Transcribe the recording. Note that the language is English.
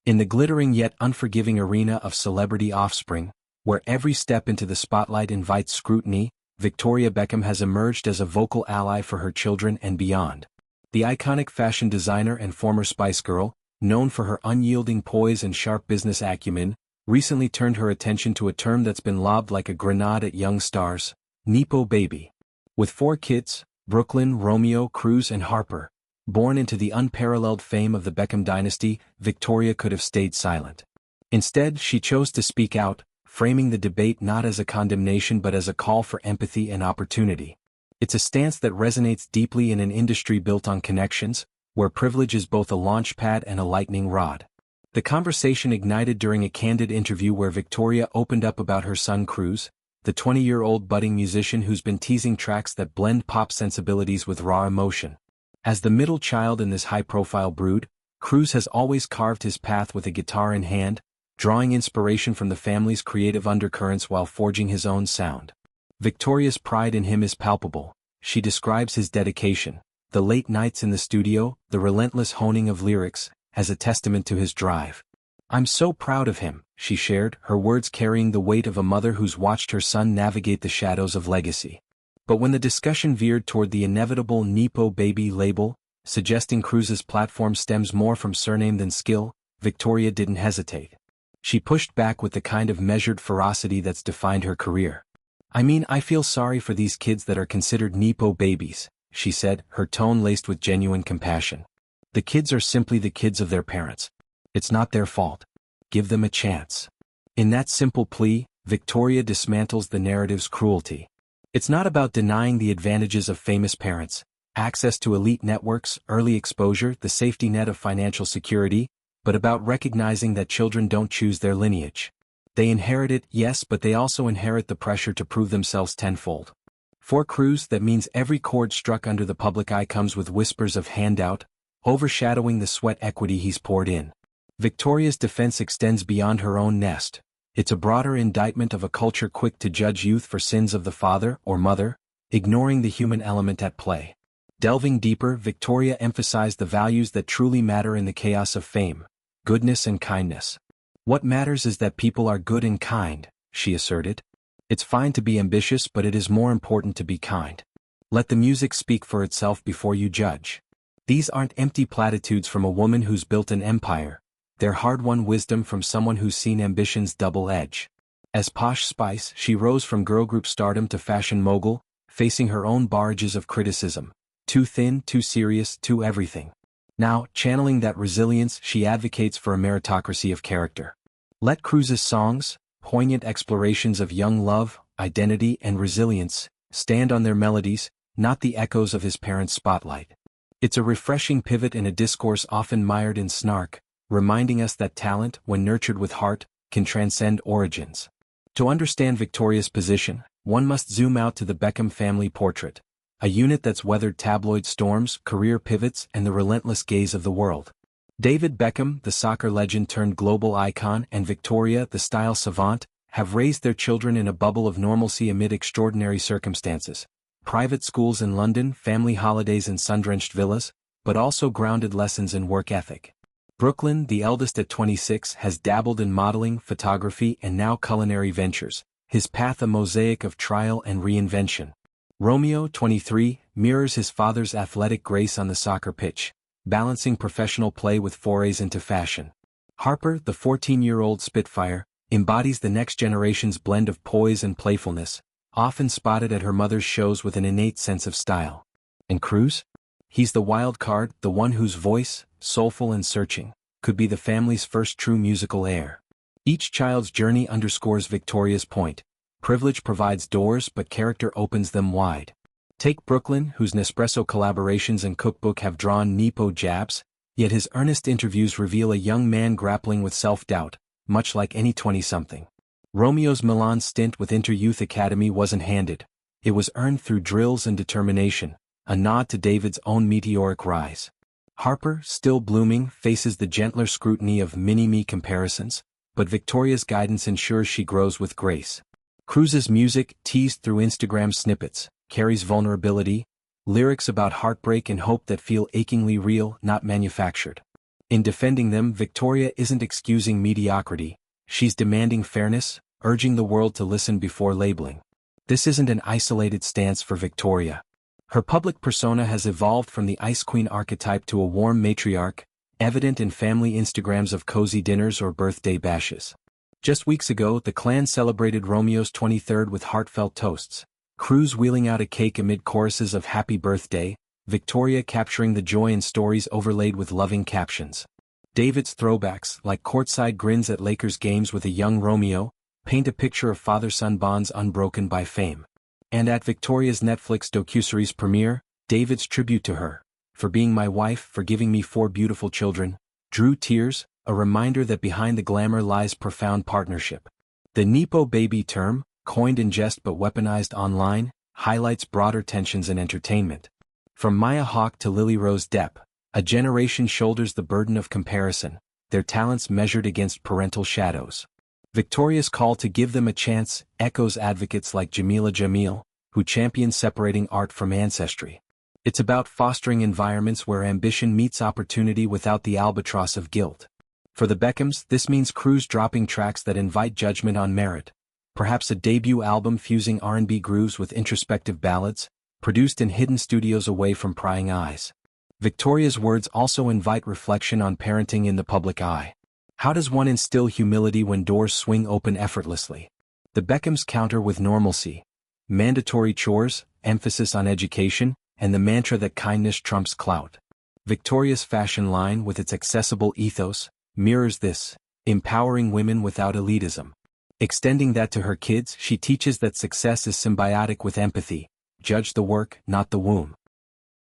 In the glittering yet unforgiving arena of celebrity offspring, where every step into the spotlight invites scrutiny, Victoria Beckham has emerged as a vocal ally for her children and beyond. The iconic fashion designer and former Spice Girl, known for her unyielding poise and sharp business acumen, recently turned her attention to a term that's been lobbed like a grenade at young stars: Nepo baby. With 4 kids, Brooklyn, Romeo, Cruz and Harper, born into the unparalleled fame of the Beckham dynasty, Victoria could have stayed silent. Instead, she chose to speak out, framing the debate not as a condemnation but as a call for empathy and opportunity. It's a stance that resonates deeply in an industry built on connections, where privilege is both a launch pad and a lightning rod. The conversation ignited during a candid interview where Victoria opened up about her son Cruz, the 20-year-old budding musician who's been teasing tracks that blend pop sensibilities with raw emotion. As the middle child in this high-profile brood, Cruz has always carved his path with a guitar in hand, drawing inspiration from the family's creative undercurrents while forging his own sound. Victoria's pride in him is palpable. She describes his dedication, the late nights in the studio, the relentless honing of lyrics, as a testament to his drive. "I'm so proud of him," she shared, her words carrying the weight of a mother who's watched her son navigate the shadows of legacy. But when the discussion veered toward the inevitable Nepo baby label, suggesting Cruz's platform stems more from surname than skill, Victoria didn't hesitate. She pushed back with the kind of measured ferocity that's defined her career. "I mean, I feel sorry for these kids that are considered Nepo babies," she said, her tone laced with genuine compassion. "The kids are simply the kids of their parents. It's not their fault. Give them a chance." In that simple plea, Victoria dismantles the narrative's cruelty. It's not about denying the advantages of famous parents, access to elite networks, early exposure, the safety net of financial security, but about recognizing that children don't choose their lineage. They inherit it, yes, but they also inherit the pressure to prove themselves tenfold. For Cruz, that means every chord struck under the public eye comes with whispers of handout, overshadowing the sweat equity he's poured in. Victoria's defense extends beyond her own nest. It's a broader indictment of a culture quick to judge youth for sins of the father or mother, ignoring the human element at play. Delving deeper, Victoria emphasized the values that truly matter in the chaos of fame: goodness and kindness. "What matters is that people are good and kind," she asserted. "It's fine to be ambitious, but it is more important to be kind. Let the music speak for itself before you judge." These aren't empty platitudes from a woman who's built an empire. They're hard-won wisdom from someone who's seen ambition's double edge. As Posh Spice, she rose from girl group stardom to fashion mogul, facing her own barrages of criticism. Too thin, too serious, too everything. Now, channeling that resilience, she advocates for a meritocracy of character. Let Cruz's songs, poignant explorations of young love, identity and resilience, stand on their melodies, not the echoes of his parents' spotlight. It's a refreshing pivot in a discourse often mired in snark, reminding us that talent, when nurtured with heart, can transcend origins. To understand Victoria's position, one must zoom out to the Beckham family portrait, a unit that's weathered tabloid storms, career pivots, and the relentless gaze of the world. David Beckham, the soccer legend turned global icon, and Victoria, the style savant, have raised their children in a bubble of normalcy amid extraordinary circumstances. Private schools in London, family holidays in sun-drenched villas, but also grounded lessons in work ethic. Brooklyn, the eldest at 26, has dabbled in modeling, photography, and now culinary ventures, his path a mosaic of trial and reinvention. Romeo, 23, mirrors his father's athletic grace on the soccer pitch, balancing professional play with forays into fashion. Harper, the 14-year-old Spitfire, embodies the next generation's blend of poise and playfulness, often spotted at her mother's shows with an innate sense of style. And Cruz? He's the wild card, the one whose voice, soulful and searching, could be the family's first true musical heir. Each child's journey underscores Victoria's point. Privilege provides doors, but character opens them wide. Take Brooklyn, whose Nespresso collaborations and cookbook have drawn Nepo jabs, yet his earnest interviews reveal a young man grappling with self-doubt, much like any 20-something. Romeo's Milan stint with Inter Youth Academy wasn't handed. It was earned through drills and determination, a nod to David's own meteoric rise. Harper, still blooming, faces the gentler scrutiny of mini-me comparisons, but Victoria's guidance ensures she grows with grace. Cruz's music, teased through Instagram snippets, carries vulnerability, lyrics about heartbreak and hope that feel achingly real, not manufactured. In defending them, Victoria isn't excusing mediocrity, she's demanding fairness, urging the world to listen before labeling. This isn't an isolated stance for Victoria. Her public persona has evolved from the Ice Queen archetype to a warm matriarch, evident in family Instagrams of cozy dinners or birthday bashes. Just weeks ago, the clan celebrated Romeo's 23rd with heartfelt toasts. Cruz wheeling out a cake amid choruses of happy birthday, Victoria capturing the joy in stories overlaid with loving captions. David's throwbacks, like courtside grins at Lakers games with a young Romeo, paint a picture of father-son bonds unbroken by fame. And at Victoria's Netflix docuseries premiere, David's tribute to her, "For being my wife, for giving me 4 beautiful children," drew tears, a reminder that behind the glamour lies profound partnership. The Nepo baby term, coined in jest but weaponized online, highlights broader tensions in entertainment. From Maya Hawke to Lily Rose Depp, a generation shoulders the burden of comparison, their talents measured against parental shadows. Victoria's call to give them a chance echoes advocates like Jamila Jamil, who champion separating art from ancestry. It's about fostering environments where ambition meets opportunity without the albatross of guilt. For the Beckhams, this means Cruz dropping tracks that invite judgment on merit. Perhaps a debut album fusing R&B grooves with introspective ballads, produced in hidden studios away from prying eyes. Victoria's words also invite reflection on parenting in the public eye. How does one instill humility when doors swing open effortlessly? The Beckhams counter with normalcy. Mandatory chores, emphasis on education, and the mantra that kindness trumps clout. Victoria's fashion line, with its accessible ethos, mirrors this, empowering women without elitism. Extending that to her kids, she teaches that success is symbiotic with empathy. Judge the work, not the womb.